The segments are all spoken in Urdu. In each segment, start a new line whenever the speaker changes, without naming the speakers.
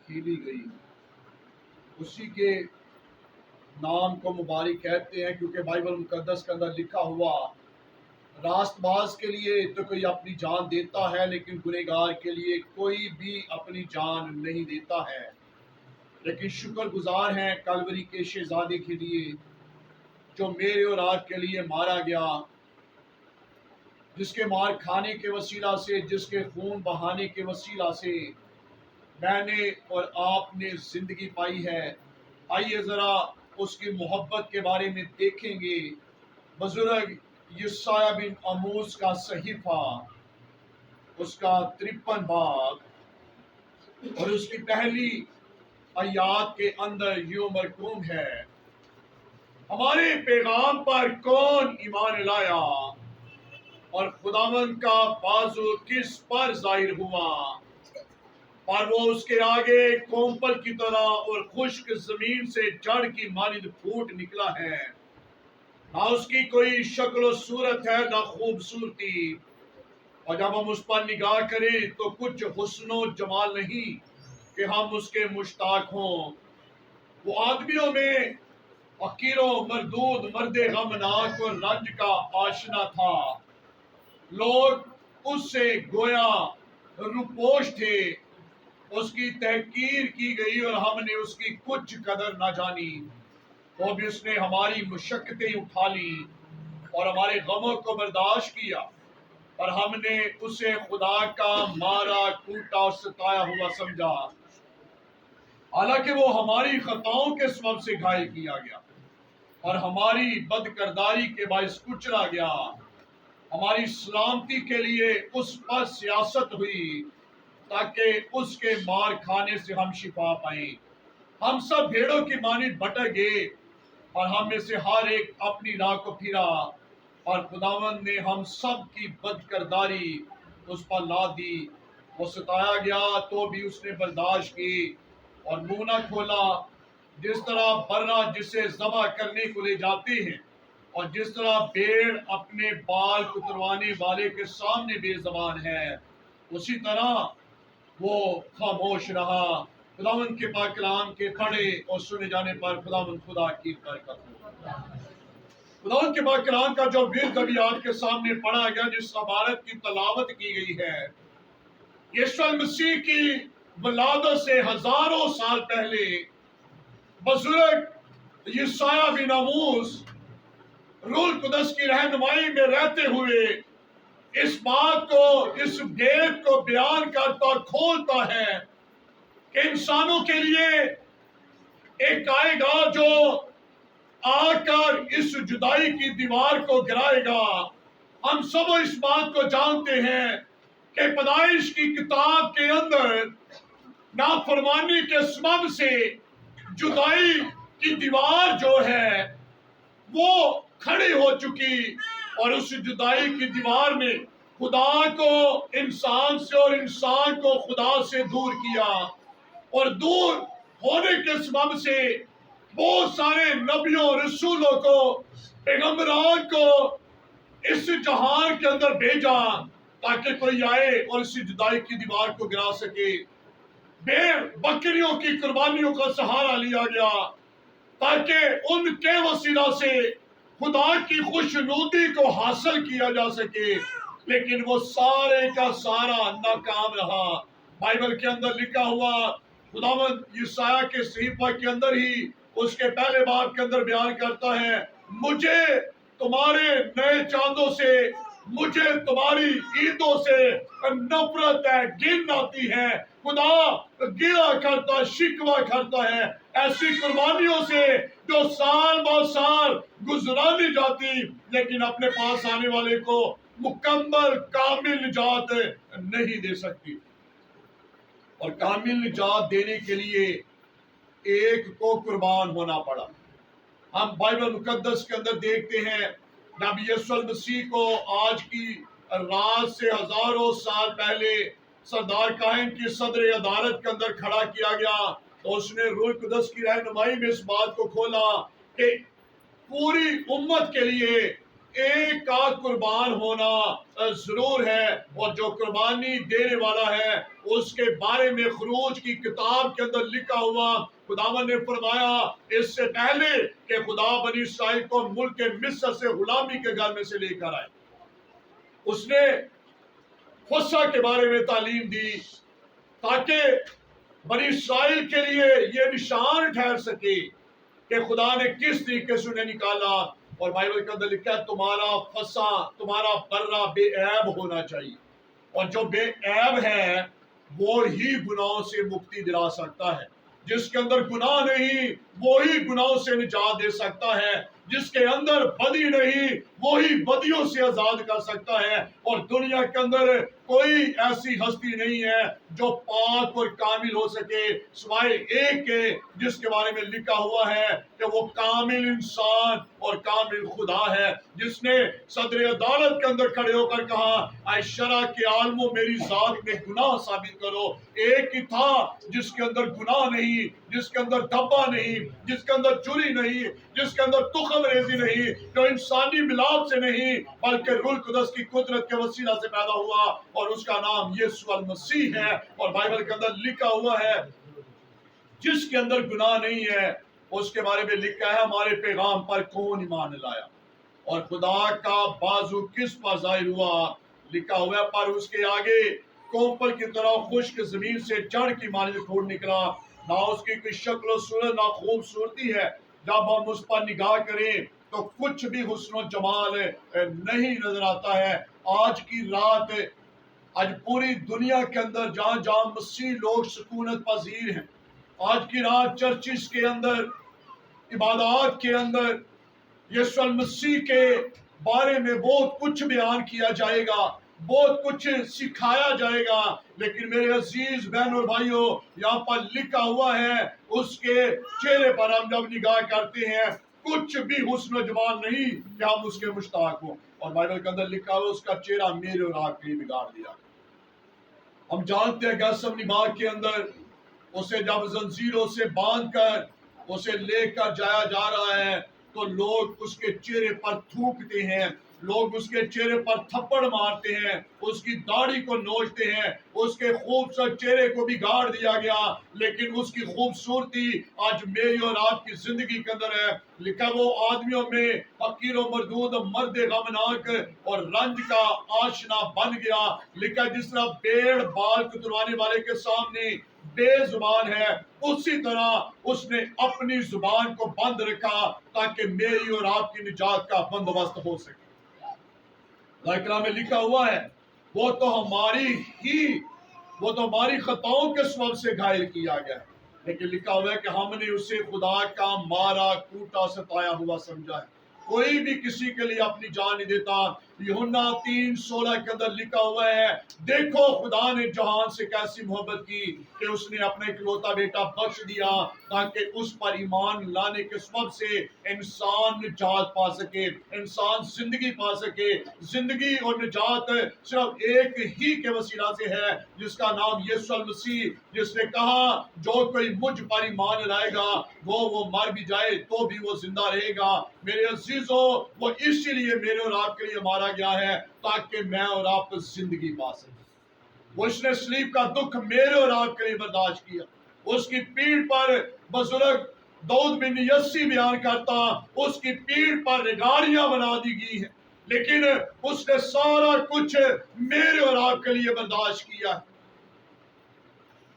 کھیلی گئی، اسی کے نام کو مبارک کہتے ہیں، کیونکہ بائبل مقدس کے اندر لکھا ہوا راست باز کے لیے تو کوئی اپنی جان دیتا ہے، لیکن گنہگار کے لیے کوئی بھی اپنی جان نہیں دیتا ہے۔ لیکن شکر گزار ہیں کلوری کے شہزادے کے لیے جو میرے اور آپ کے لیے مارا گیا، جس کے مار کھانے کے وسیلہ سے، جس کے خون بہانے کے وسیلہ سے میں نے اور آپ نے زندگی پائی ہے۔ آئیے ذرا اس کی محبت کے بارے میں دیکھیں گے۔ بزرگ یسایہ بن آموز کا صحیفہ، اس کا 53 باب اور اس کی پہلی آیات کے اندر یوں مرقوم ہے: ہمارے پیغام پر کون ایمان لایا اور خداوند کا بازو کس پر ظاہر ہوا؟ اور وہ اس کے آگے کومپل کی طرح اور خشک زمین سے جڑ کی مانند پھوٹ نکلا ہے، نہ اس کی کوئی شکل و صورت ہے نہ خوبصورتی، اور جب ہم اس پر نگاہ کریں تو کچھ حسن و جمال نہیں کہ ہم اس کے مشتاق ہوں۔ وہ آدمیوں میں حقیر و مردود، مرد غمناک اور رنج کا آشنا تھا، لوگ اس سے گویا روپوش تھے، اس کی تحقیر کی گئی اور ہم نے اس کی کچھ قدر نہ جانی۔ تو بھی اس نے ہماری مشقتیں اٹھا لی اور ہمارے غموں کو برداشت کیا، اور ہم نے اسے خدا کا مارا کوٹا اور ستایا ہوا سمجھا، حالانکہ وہ ہماری خطاؤں کے سبب سے گھائل کیا گیا اور ہماری بد کرداری کے باعث کچلا گیا۔ ہماری سلامتی کے لیے اس پر سیاست ہوئی تاکہ اس کے مار کھانے سے ہم شفا پائیں۔ ہم سب بھیڑوں کی مانند بھٹک گئے اور ہم میں سے ہر ایک اپنی راہ کو پھرا، اور خداوند نے ہم سب کی بد کرداری اس پر لا دی۔ وہ ستایا گیا تو بھی اس نے برداشت کی اور منہ نہ کھولا، جس طرح برہ جسے ذبح کرنے کو لے جاتے ہیں اور جس طرح بھیڑ اپنے بال کتروانے والے کے سامنے بے زبان ہے، اسی طرح وہ خاموش رہا۔ خداوند کے پاک کلام کے پڑھے اور سنے جانے پر خداوند خدا کی برکت ہو۔ خداوند کے پاک کلام کا جو ورد ابھی آپ کے سامنے پڑھا گیا، جس عبارت کی تلاوت کی گئی ہے، یسوع مسیح کی ولادت سے ہزاروں سال پہلے بزرگ یسایہ بن آموز روح القدس کی رہنمائی میں رہتے ہوئے اس بات کو، اس بھید کو بیان کرتا اور کھولتا ہے کہ انسانوں کے لیے ایک آئے گا جو آ کر اس جدائی کی دیوار کو گرائے گا۔ ہم سب اس بات کو جانتے ہیں کہ پیدائش کی کتاب کے اندر نافرمانی کے سبب سے جدائی کی دیوار جو ہے وہ کھڑی ہو چکی، اور اس جدائی کی دیوار میں خدا کو انسان سے اور انسان کو خدا سے دور کیا، اور دور ہونے کے سبب سے بہت سارے نبیوں، رسولوں کو، پیغمبران کو اس جہان کے اندر بھیجا تاکہ کوئی آئے اور اس جدائی کی دیوار کو گرا سکے۔ بھیڑ بکریوں کی قربانیوں کا سہارا لیا گیا تاکہ ان کے وسیلہ سے خدا کی خوشنودی کو حاصل کیا جا سکے، لیکن وہ سارے کا سارا ناکام رہا۔ بائبل کے اندر لکھا ہوا خداوند یسایہ کے صحیفہ کے اندر ہی اس کے پہلے باب کے اندر بیان کرتا ہے: مجھے تمہارے نئے چاندوں سے، مجھے تمہاری عیدوں سے نفرت ہے، گھن آتی ہے۔ خدا گلا کرتا، شکوہ کرتا ہے ایسی قربانیوں سے جو سال با سال گزرانی جاتی لیکن اپنے پاس آنے والے کو مکمل کامل نجات نہیں دے سکتی۔ اور کامل نجات دینے کے لیے ایک کو قربان ہونا پڑا۔ ہم بائبل مقدس کے اندر دیکھتے ہیں نبی یسوع مسیح کو آج کی رات سے ہزاروں سال پہلے سردار کاہن کی صدر عدالت کے اندر کھڑا کیا گیا، تو اس نے روح القدس کی رہنمائی میں اس بات کو کھولا کہ پوری امت کے لیے ایک کا قربان ہونا ضرور ہے، اور جو قربانی دینے والا ہے اس کے بارے میں خروج کی کتاب کے اندر لکھا ہوا، خداوند نے فرمایا اس سے پہلے کہ خدا بنی اسرائیل کو ملک مصر سے غلامی کے گھر میں سے لے کر آئے، اس نے فسح کے بارے میں تعلیم دی تاکہ بنی اسرائیل کے لیے یہ نشان ٹھہر سکے کہ خدا نے کس طریقے سے انہیں نکالا۔ اور بائبل کے اندر لکھا ہے تمہارا فسح، تمہارا برہ بے عیب ہونا چاہیے، اور جو بے عیب ہے وہ ہی گناہوں سے مکتی دلا سکتا ہے، جس کے اندر گناہ نہیں وہی گناہوں سے نجات دے سکتا ہے، جس کے اندر بدی نہیں وہی بدیوں سے آزاد کر سکتا ہے۔ اور دنیا کے اندر کوئی ایسی ہستی نہیں ہے جو پاک اور کامل ہو سکے سوائے ایک کے، جس کے بارے میں لکھا ہوا ہے کہ وہ کامل انسان اور کامل خدا ہے، جس نے صدر عدالت کے اندر کھڑے ہو کر کہا اے شرع کے عالموں میری ذات میں گناہ ثابت کرو۔ ایک ہی تھا جس کے اندر گناہ نہیں، جس کے اندر دھبا نہیں، جس کے اندر چوری نہیں، جس کے اندر تخم ریزی نہیں، جو انسانی ملاپ سے نہیں بلکہ روح القدس کی قدرت کے وسیلہ سے پیدا ہوا، اور اس کا نام یسوع المسیح ہے۔ اور بائبل کے اندر لکھا ہوا ہے جس کے اندر گناہ نہیں ہے، اس کے بارے میں لکھا ہے ہمارے پیغام پر کون ایمان لایا، اور خدا کا بازو کس پر ظاہر ہوا، لکھا ہوا ہے پر اس کے آگے کوپل کی طرح خشک زمین سے جڑ کی مانند پھوٹ نکلا، نہ اس کی کوئی شکل و صورت نہ خوبصورتی ہے، جب ہم اس پر نگاہ کریں تو کچھ بھی حسن و جمال نہیں نظر آتا ہے۔ آج کی رات، آج پوری دنیا کے اندر جہاں جہاں مسیح لوگ سکونت پذیر ہیں، آج کی رات چرچز کے اندر، عبادات کے اندر یسوع المسیح کے بارے میں بہت کچھ بیان کیا جائے گا، بہت کچھ سکھایا جائے گا، لیکن میرے عزیز بہن اور بھائیوں یہاں پر لکھا ہوا ہے اس کے چہرے پر ہم جب نگاہ کرتے ہیں کچھ بھی حسن و جمال نہیں کہ ہم اس کے مشتاق ہوں، اور بائبل کے اندر لکھا ہوا اس کا چہرہ میرے اور آپ کے لیے بگاڑ دیا۔ ہم جانتے ہیں گیسمنی باغ کے اندر اسے جب زنجیروں سے باندھ کر اسے لے کر جایا جا رہا ہے تو لوگ اس کے چہرے پر تھوکتے ہیں، لوگ اس کے چہرے پر تھپڑ مارتے ہیں، اس کی داڑھی کو نوچتے ہیں، اس کے خوبصورت چہرے کو بگاڑ دیا گیا، لیکن اس کی خوبصورتی آج میری اور آپ کی زندگی کے اندر ہے۔ لکھا وہ آدمیوں میں حقیر و مردود مرد غمناک اور رنج کا آشنا بن گیا، لکھا جس طرح بھیڑ بال کترانے والے کے سامنے بے زبان ہے، اسی طرح اس نے اپنی زبان کو بند رکھا تاکہ میری اور آپ کی نجات کا بندوبست ہو سکے۔ ذکرہ میں لکھا ہوا ہے وہ تو ہماری خطاؤں کے سبب سے گھائل کیا گیا ہے، لیکن لکھا ہوا ہے کہ ہم نے اسے خدا کا مارا کوٹا ستایا ہوا سمجھا ہے۔ کوئی بھی کسی کے لیے اپنی جان نہیں دیتا۔ یوحنا 3:16 کے اندر لکھا ہوا ہے دیکھو خدا نے جہان سے کیسی محبت کی کہ اس نے اپنا اکلوتا بیٹا بخش دیا تاکہ اس پر ایمان لانے کے سبب سے انسان نجات پا سکے، انسان زندگی پا سکے۔ زندگی اور نجات صرف ایک ہی کے وسیلہ سے ہے جس کا نام یسوع المسیح، جس نے کہا جو کوئی مجھ پر ایمان لائے گا وہ مر بھی جائے تو بھی وہ زندہ رہے گا۔ میرے عزیزوں وہ اسی لیے میرے اور آپ کے لیے مارا گیا ہے تاکہ میں اور آپ زندگی پا سکیں۔ وہ اس نے صلیب کا دکھ میرے اور آپ کے لیے برداشت کیا، اس کی پیٹھ پر بزرگ داؤد بن یسی بیان کرتا اس کی پیٹھ پر ریگاریاں بنا دی گئی ہیں، لیکن اس نے سارا کچھ میرے اور آپ کے لیے برداشت کیا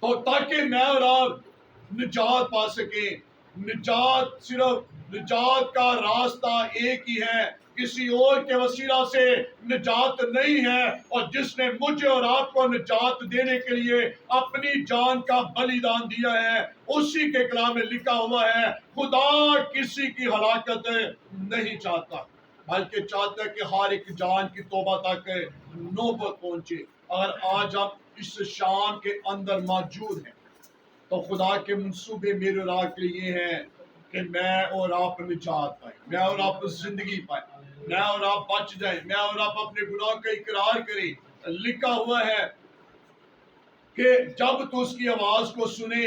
تو تاکہ میں اور آپ نجات پا سکیں۔ نجات کا راستہ ایک ہی ہے، کسی اور کے وسیلہ سے نجات نہیں ہے، اور جس نے مجھے اور آپ کو نجات دینے کے لیے اپنی جان کا بلیدان دیا ہے اسی کے کلام میں لکھا ہوا ہے خدا کسی کی ہلاکت نہیں چاہتا بلکہ چاہتا ہے کہ ہر ایک جان کی توبہ تک نوبت پہنچے۔ اگر آج ہم اس شام کے اندر موجود ہیں تو خدا کے منصوبے میرے اور آپ کے لیے ہیں کہ میں اور آپ نجات پائیں، میں اور آپ زندگی پائیں، میں اور آپ بچ جائیں، میں اور آپ اپنے گناہ کا اقرار کریں۔ لکھا ہوا ہے کہ جب تو اس کی آواز کو سنے